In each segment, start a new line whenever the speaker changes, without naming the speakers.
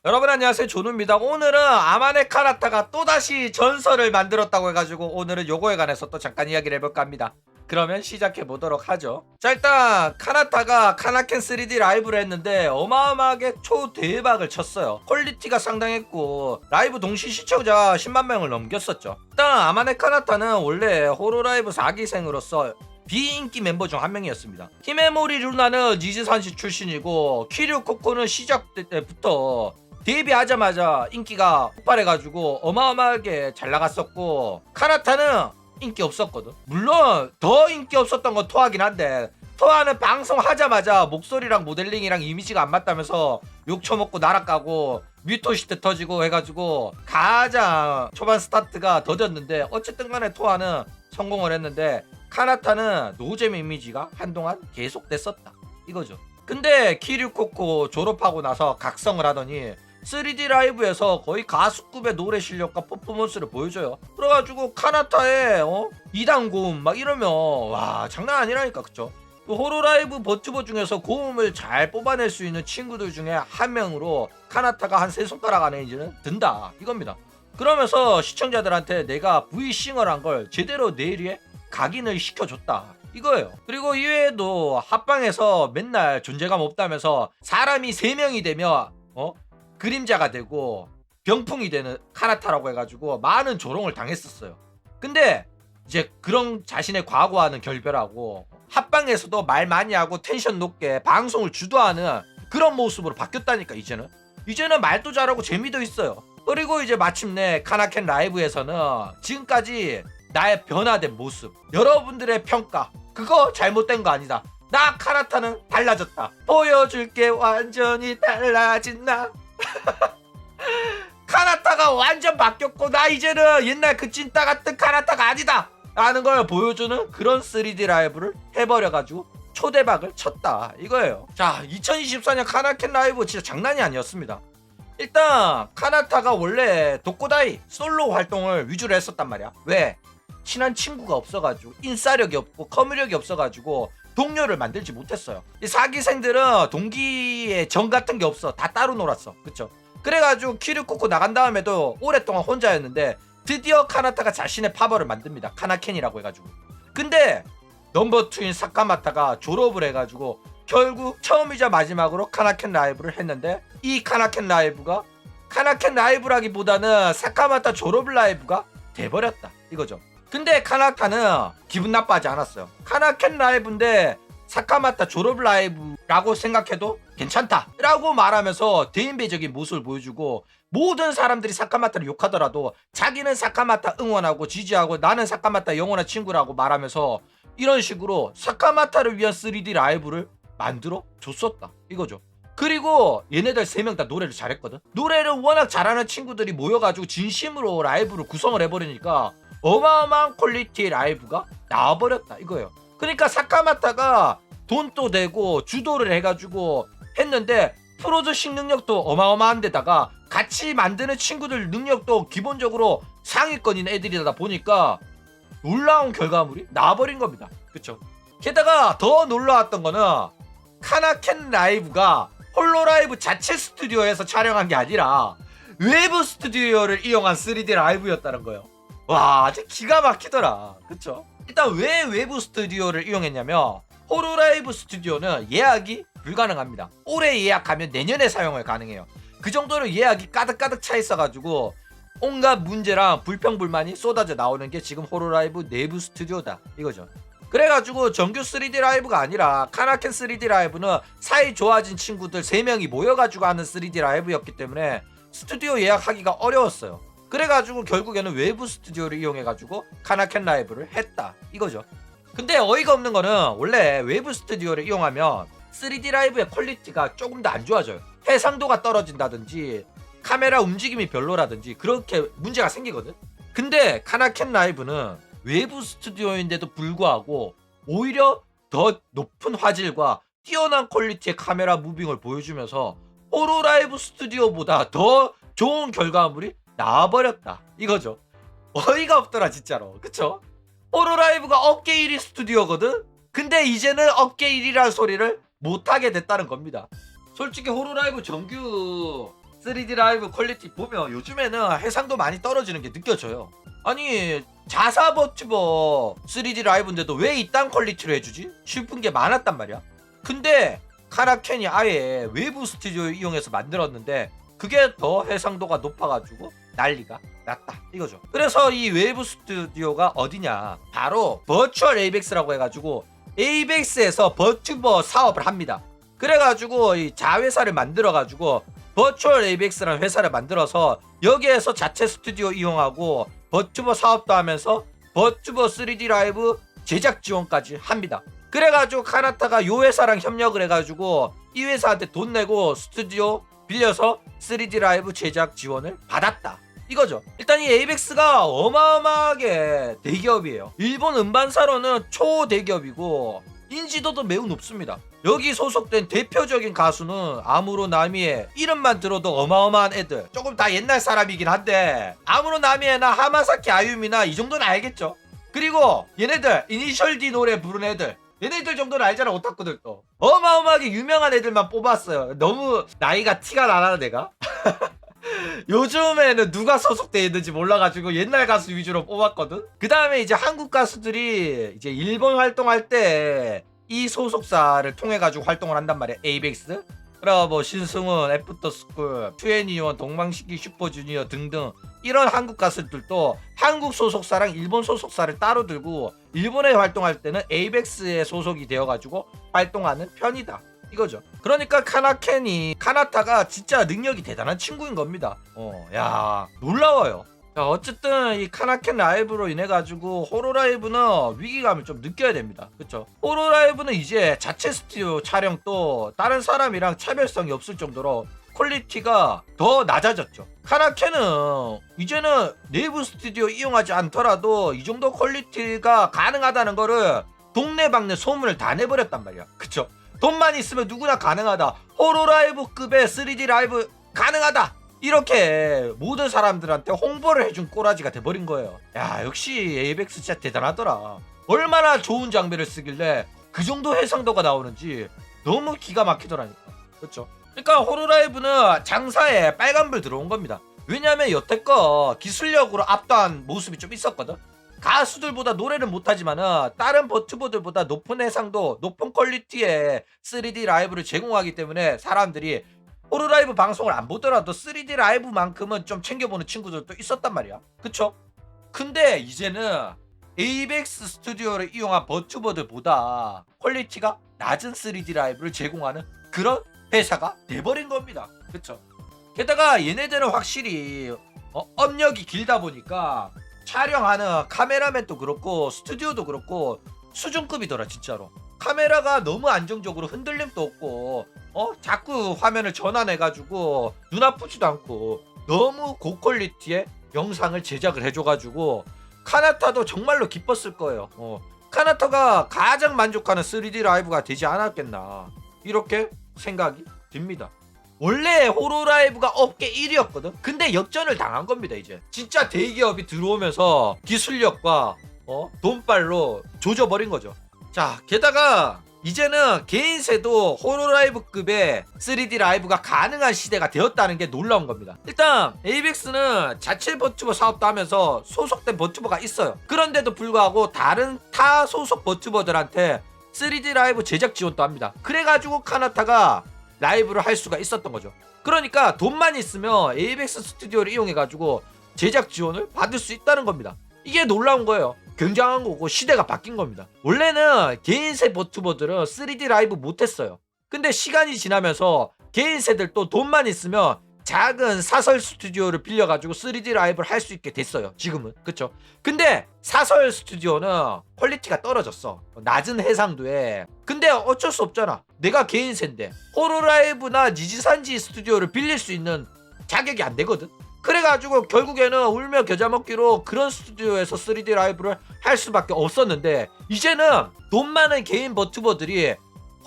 여러분 안녕하세요, 조누입니다. 오늘은 아마네 카나타가 또다시 전설을 만들었다고 해가지고 오늘은 요거에 관해서 또 잠깐 이야기를 해볼까 합니다. 그러면 시작해보도록 하죠. 자, 일단 카나타가 카나켄 3D 라이브를 했는데 어마어마하게 초대박을 쳤어요. 퀄리티가 상당했고 라이브 동시 시청자 10만 명을 넘겼었죠. 일단 아마네 카나타는 원래 호로라이브 4기생으로서 비인기 멤버 중 한 명이었습니다. 히메모리 루나는 니즈산시 출신이고 키류 코코는 시작 때부터 데뷔하자마자 인기가 폭발해가지고 어마어마하게 잘 나갔었고, 카나타는 인기 없었거든. 물론 더 인기 없었던 건 토하긴 한데, 토하는 방송하자마자 목소리랑 모델링이랑 이미지가 안 맞다면서 욕 처먹고 날아가고 뮤토시트 터지고 해가지고 가장 초반 스타트가 더뎠는데, 어쨌든 간에 토하는 성공을 했는데 카나타는 노잼 이미지가 한동안 계속됐었다 이거죠. 근데 키류코코 졸업하고 나서 각성을 하더니 3D 라이브에서 거의 가수급의 노래 실력과 퍼포먼스를 보여줘요. 그래가지고 카나타의 2단 고음 막 이러면 와 장난 아니라니까. 그쵸? 호로라이브 버튜버 중에서 고음을 잘 뽑아낼 수 있는 친구들 중에 한 명으로 카나타가 한 3손가락 안에 이제는 든다 이겁니다. 그러면서 시청자들한테 내가 V싱어란 걸 제대로 내 위에 각인을 시켜줬다 이거예요. 그리고 이외에도 합방에서 맨날 존재감 없다면서 사람이 3명이 되면 그림자가 되고 병풍이 되는 카나타라고 해가지고 많은 조롱을 당했었어요. 근데 이제 그런 자신의 과거와는 결별하고 합방에서도 말 많이 하고 텐션 높게 방송을 주도하는 그런 모습으로 바뀌었다니까. 이제는 말도 잘하고 재미도 있어요. 그리고 이제 마침내 카나켄 라이브에서는 지금까지 나의 변화된 모습, 여러분들의 평가 그거 잘못된 거 아니다, 나 카나타는 달라졌다, 보여줄게 완전히 달라진 나 카나타가 완전 바뀌었고 나 이제는 옛날 그 찐따 같은 카나타가 아니다 라는 걸 보여주는 그런 3D 라이브를 해버려가지고 초대박을 쳤다 이거예요. 자, 2024년 카나켄 라이브 진짜 장난이 아니었습니다. 일단 카나타가 원래 도코다이 솔로 활동을 위주로 했었단 말이야. 왜? 친한 친구가 없어가지고, 인싸력이 없고 커뮤력이 없어가지고 동료를 만들지 못했어요. 이 사기생들은 동기의 정 같은 게 없어. 다 따로 놀았어. 그쵸? 그래가지고 키류코코 나간 다음에도 오랫동안 혼자였는데 드디어 카나타가 자신의 파벌을 만듭니다. 카나켄이라고 해가지고. 근데 넘버2인 사카마타가 졸업을 해가지고 결국 처음이자 마지막으로 카나켄 라이브를 했는데, 이 카나켄 라이브가 카나켄 라이브라기보다는 사카마타 졸업 라이브가 돼버렸다 이거죠. 근데 카나타는 기분 나빠하지 않았어요. 카나켄 라이브인데 사카마타 졸업 라이브라고 생각해도 괜찮다 라고 말하면서 대인배적인 모습을 보여주고, 모든 사람들이 사카마타를 욕하더라도 자기는 사카마타 응원하고 지지하고 나는 사카마타 영원한 친구라고 말하면서 이런 식으로 사카마타를 위한 3D 라이브를 만들어 줬었다 이거죠. 그리고 얘네들 3명 다 노래를 잘했거든. 노래를 워낙 잘하는 친구들이 모여가지고 진심으로 라이브를 구성을 해버리니까 어마어마한 퀄리티의 라이브가 나와버렸다 이거예요. 그러니까 사카마타가 돈도 되고 주도를 해가지고 했는데 프로듀싱 능력도 어마어마한 데다가 같이 만드는 친구들 능력도 기본적으로 상위권인 애들이다 보니까 놀라운 결과물이 나와버린 겁니다. 그쵸? 게다가 더 놀라웠던 거는 카나켄 라이브가 홀로라이브 자체 스튜디오에서 촬영한 게 아니라 외부 스튜디오를 이용한 3D 라이브였다는 거예요. 와, 아주 기가 막히더라. 그쵸? 일단 왜 외부 스튜디오를 이용했냐면, 호로라이브 스튜디오는 예약이 불가능합니다. 올해 예약하면 내년에 사용을 가능해요. 그 정도로 예약이 가득가득 차 있어가지고 온갖 문제랑 불평불만이 쏟아져 나오는 게 지금 호로라이브 내부 스튜디오다 이거죠. 그래가지고 정규 3D 라이브가 아니라 카나켄 3D 라이브는 사이 좋아진 친구들 3명이 모여가지고 하는 3D 라이브였기 때문에 스튜디오 예약하기가 어려웠어요. 그래가지고 결국에는 외부 스튜디오를 이용해가지고 카나켄 라이브를 했다 이거죠. 근데 어이가 없는 거는 원래 외부 스튜디오를 이용하면 3D 라이브의 퀄리티가 조금 더 안 좋아져요. 해상도가 떨어진다든지 카메라 움직임이 별로라든지 그렇게 문제가 생기거든. 근데 카나켄 라이브는 외부 스튜디오인데도 불구하고 오히려 더 높은 화질과 뛰어난 퀄리티의 카메라 무빙을 보여주면서 호로라이브 스튜디오보다 더 좋은 결과물이 나와버렸다 이거죠. 어이가 없더라 진짜로. 그쵸? 호로라이브가 업계 1위 스튜디오거든. 근데 이제는 업계 1위라는 소리를 못하게 됐다는 겁니다. 솔직히 호로라이브 정규 3D 라이브 퀄리티 보면 요즘에는 해상도 많이 떨어지는 게 느껴져요. 아니 자사 버튜버 3D 라이브인데도 왜 이딴 퀄리티로 해주지? 싶은 게 많았단 말이야. 근데 카라켄이 아예 외부 스튜디오 이용해서 만들었는데 그게 더 해상도가 높아가지고 난리가 났다 이거죠. 그래서 이 외부 스튜디오가 어디냐, 바로 버추얼 에이벡스라고 해가지고 에이벡스에서 버튜버 사업을 합니다. 그래가지고 이 자회사를 만들어가지고 버추얼 에이벡스라는 회사를 만들어서 여기에서 자체 스튜디오 이용하고 버튜버 사업도 하면서 버튜버 3D 라이브 제작 지원까지 합니다. 그래가지고 카나타가 요 회사랑 협력을 해가지고 이 회사한테 돈 내고 스튜디오 빌려서 3D 라이브 제작 지원을 받았다 이거죠. 일단 이 에이벡스가 어마어마하게 대기업이에요. 일본 음반사로는 초대기업이고 인지도도 매우 높습니다. 여기 소속된 대표적인 가수는 아무로 나미에, 이름만 들어도 어마어마한 애들, 조금 다 옛날 사람이긴 한데 아무로 나미에나 하마사키 아유미나 이 정도는 알겠죠. 그리고 얘네들 이니셜 D 노래 부른 애들, 얘네들 정도는 알잖아. 오타쿠들도 어마어마하게 유명한 애들만 뽑았어요. 너무 나이가 티가 나나 내가? 요즘에는 누가 소속돼 있는지 몰라가지고 옛날 가수 위주로 뽑았거든. 그 다음에 이제 한국 가수들이 이제 일본 활동할 때 이 소속사를 통해 가지고 활동을 한단 말이야. 에이벡스. 그리고 뭐 신승훈, 애프터스쿨, 2NE1, 동방신기, 슈퍼주니어 등등 이런 한국 가수들도 한국 소속사랑 일본 소속사를 따로 들고 일본에 활동할 때는 에이벡스에 소속이 되어가지고 활동하는 편이다 이거죠. 그러니까 카나타가 진짜 능력이 대단한 친구인 겁니다. 야 놀라워요. 자, 어쨌든 이 카나켄 라이브로 인해 가지고 호로라이브는 위기감을 좀 느껴야 됩니다. 그쵸? 호로라이브는 이제 자체 스튜디오 촬영도 다른 사람이랑 차별성이 없을 정도로 퀄리티가 더 낮아졌죠. 카나켄은 이제는 내부 스튜디오 이용하지 않더라도 이 정도 퀄리티가 가능하다는 거를 동네방네 소문을 다 내버렸단 말이야. 그쵸? 돈만 있으면 누구나 가능하다. 호로라이브급의 3D 라이브 가능하다. 이렇게 모든 사람들한테 홍보를 해준 꼬라지가 돼버린 거예요. 야, 역시 에이벡스 진짜 대단하더라. 얼마나 좋은 장비를 쓰길래 그 정도 해상도가 나오는지 너무 기가 막히더라니까. 그렇죠? 그러니까 호로라이브는 장사에 빨간불 들어온 겁니다. 왜냐면 여태껏 기술력으로 압도한 모습이 좀 있었거든. 가수들보다 노래는 못하지만은 다른 버튜버들보다 높은 해상도, 높은 퀄리티의 3D 라이브를 제공하기 때문에 사람들이 호로라이브 방송을 안 보더라도 3D 라이브만큼은 좀 챙겨보는 친구들도 있었단 말이야. 그쵸? 근데 이제는 에이벡스 스튜디오를 이용한 버튜버들보다 퀄리티가 낮은 3D 라이브를 제공하는 그런 회사가 돼버린 겁니다. 그쵸? 게다가 얘네들은 확실히 업력이 길다 보니까 촬영하는 카메라맨도 그렇고 스튜디오도 그렇고 수준급이더라 진짜로. 카메라가 너무 안정적으로 흔들림도 없고 자꾸 화면을 전환해가지고 눈 아프지도 않고 너무 고퀄리티의 영상을 제작을 해줘가지고 카나타도 정말로 기뻤을 거예요. 카나타가 가장 만족하는 3D 라이브가 되지 않았겠나 이렇게 생각이 듭니다. 원래 호로라이브가 업계 1위였거든. 근데 역전을 당한 겁니다. 이제 진짜 대기업이 들어오면서 기술력과 돈발로 조져버린 거죠. 자, 게다가 이제는 개인세도 호로라이브급의 3D 라이브가 가능한 시대가 되었다는 게 놀라운 겁니다. 일단 에이벡스는 자체 버튜버 사업도 하면서 소속된 버튜버가 있어요. 그런데도 불구하고 다른 타 소속 버튜버들한테 3D 라이브 제작 지원도 합니다. 그래가지고 카나타가 라이브를 할 수가 있었던 거죠. 그러니까 돈만 있으면 에이벡스 스튜디오를 이용해가지고 제작 지원을 받을 수 있다는 겁니다. 이게 놀라운 거예요. 굉장한 거고 시대가 바뀐 겁니다. 원래는 개인세 버튜버들은 3D 라이브 못했어요. 근데 시간이 지나면서 개인세들도 돈만 있으면 작은 사설 스튜디오를 빌려가지고 3D 라이브를 할 수 있게 됐어요. 지금은. 그쵸? 근데 사설 스튜디오는 퀄리티가 떨어졌어. 낮은 해상도에. 근데 어쩔 수 없잖아. 내가 개인세인데 호로라이브나 니지산지 스튜디오를 빌릴 수 있는 자격이 안 되거든. 그래가지고 결국에는 울며 겨자 먹기로 그런 스튜디오에서 3D 라이브를 할 수밖에 없었는데 이제는 돈 많은 개인 버튜버들이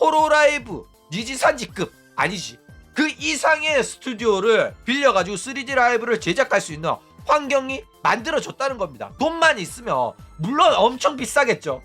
호로라이브 니지산지급 아니지 그 이상의 스튜디오를 빌려가지고 3D 라이브를 제작할 수 있는 환경이 만들어졌다는 겁니다. 돈만 있으면. 물론 엄청 비싸겠죠.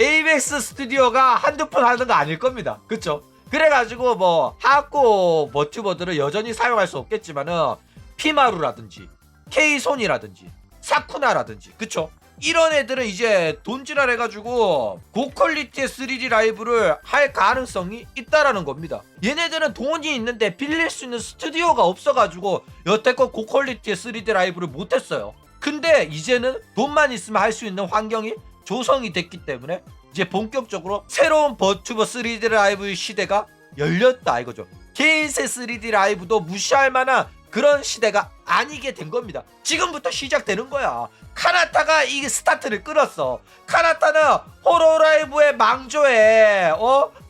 에이벡스 스튜디오가 한두 푼 하는 거 아닐 겁니다. 그쵸? 그래가지고 뭐 하코 버튜버들은 여전히 사용할 수 없겠지만은 피마루라든지 케이손이라든지 사쿠나라든지 그쵸? 이런 애들은 이제 돈지랄 해가지고 고퀄리티의 3D 라이브를 할 가능성이 있다라는 겁니다. 얘네들은 돈이 있는데 빌릴 수 있는 스튜디오가 없어가지고 여태껏 고퀄리티의 3D 라이브를 못했어요. 근데 이제는 돈만 있으면 할 수 있는 환경이 조성이 됐기 때문에 이제 본격적으로 새로운 버튜버 3D 라이브의 시대가 열렸다 이거죠. 개인세 3D 라이브도 무시할 만한 그런 시대가 아니게 된 겁니다. 지금부터 시작되는 거야. 카나타가 이 스타트를 끌었어. 카나타는 호로라이브의 망조에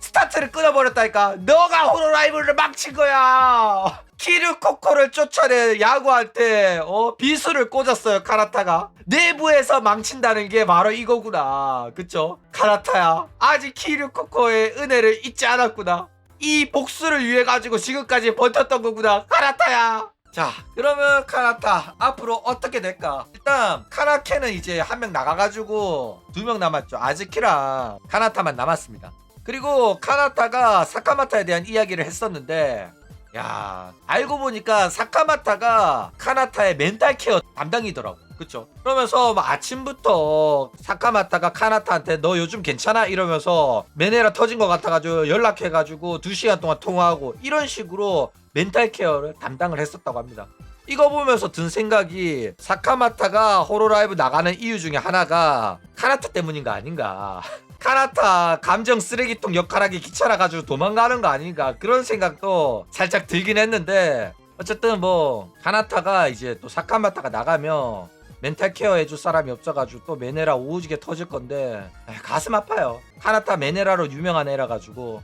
스타트를 끊어버렸다니까. 너가 호로라이브를 망친 거야. 키류코코를 쫓아낸 야구한테 비수를 꽂았어요. 카나타가 내부에서 망친다는 게 바로 이거구나. 그쵸? 카나타야 아직 키류코코의 은혜를 잊지 않았구나. 이 복수를 위해 가지고 지금까지 버텼던 거구나. 카나타야. 자, 그러면 카나타 앞으로 어떻게 될까? 일단 카나켄은 이제 한 명 나가가지고 2명 남았죠. 아즈키랑 카나타만 남았습니다. 그리고 카나타가 사카마타에 대한 이야기를 했었는데, 야, 알고 보니까 사카마타가 카나타의 멘탈 케어 담당이더라고. 그쵸? 그러면서 뭐 아침부터 사카마타가 카나타한테 너 요즘 괜찮아? 이러면서 메네라 터진 것 같아가지고 연락해가지고 2시간 동안 통화하고 이런 식으로 멘탈 케어를 담당을 했었다고 합니다. 이거 보면서 든 생각이 사카마타가 호로라이브 나가는 이유 중에 하나가 카나타 때문인 거 아닌가. 카나타 감정 쓰레기통 역할하기 귀찮아가지고 도망가는 거 아닌가 그런 생각도 살짝 들긴 했는데, 어쨌든 뭐 카나타가 이제 또 사카마타가 나가면 멘탈 케어 해줄 사람이 없어가지고 또 메네라 오지게 터질 건데 가슴 아파요. 카나타 메네라로 유명한 애라 가지고.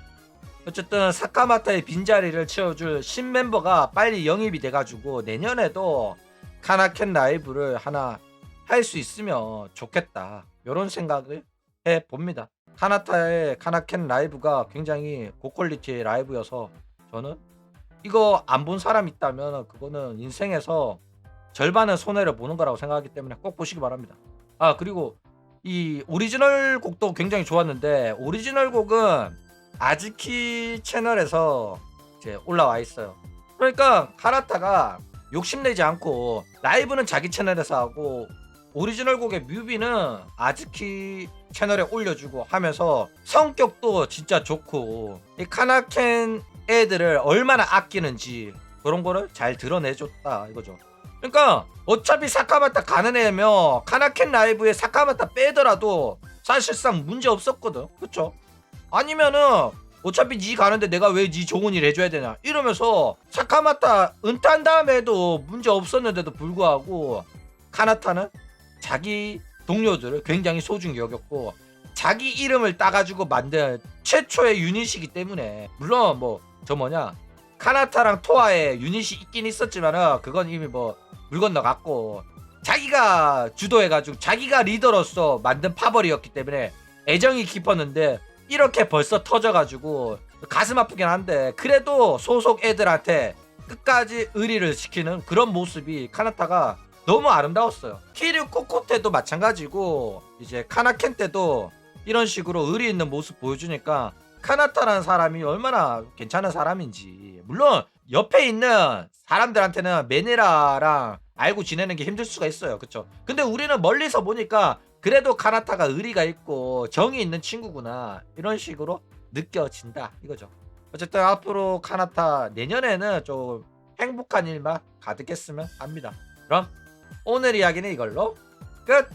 어쨌든 사카마타의 빈자리를 채워줄 신멤버가 빨리 영입이 돼가지고 내년에도 카나켄 라이브를 하나 할 수 있으면 좋겠다, 이런 생각을 해봅니다. 카나타의 카나켄 라이브가 굉장히 고퀄리티의 라이브여서 저는 이거 안 본 사람 있다면 그거는 인생에서 절반은 손해를 보는 거라고 생각하기 때문에 꼭 보시기 바랍니다. 아, 그리고 이 오리지널 곡도 굉장히 좋았는데 오리지널 곡은 아즈키 채널에서 이제 올라와 있어요. 그러니까 카나타가 욕심내지 않고 라이브는 자기 채널에서 하고 오리지널 곡의 뮤비는 아즈키 채널에 올려주고 하면서 성격도 진짜 좋고 이 카나켄 애들을 얼마나 아끼는지 그런 거를 잘 드러내줬다 이거죠. 그러니까 어차피 사카마타 가는 애면 카나켄 라이브에 사카마타 빼더라도 사실상 문제 없었거든. 그쵸? 아니면은 어차피 니 가는데 내가 왜 니 좋은 일 해줘야 되냐 이러면서 사카마타 은퇴한 다음에도 문제 없었는데도 불구하고 카나타는 자기 동료들을 굉장히 소중히 여겼고 자기 이름을 따가지고 만든 최초의 유닛이기 때문에, 물론 뭐 저 카나타랑 토아의 유닛이 있긴 있었지만은 그건 이미 뭐 물 건너갔고 자기가 주도해가지고 자기가 리더로서 만든 파벌이었기 때문에 애정이 깊었는데 이렇게 벌써 터져가지고 가슴 아프긴 한데 그래도 소속 애들한테 끝까지 의리를 지키는 그런 모습이 카나타가 너무 아름다웠어요. 키류 코코 때도 마찬가지고 이제 카나켄 때도 이런 식으로 의리 있는 모습 보여주니까 카나타라는 사람이 얼마나 괜찮은 사람인지. 물론 옆에 있는 사람들한테는 메네라랑 알고 지내는 게 힘들 수가 있어요. 그쵸? 근데 우리는 멀리서 보니까 그래도 카나타가 의리가 있고 정이 있는 친구구나 이런 식으로 느껴진다 이거죠. 어쨌든 앞으로 카나타 내년에는 좀 행복한 일만 가득했으면 합니다. 그럼 오늘 이야기는 이걸로 끝!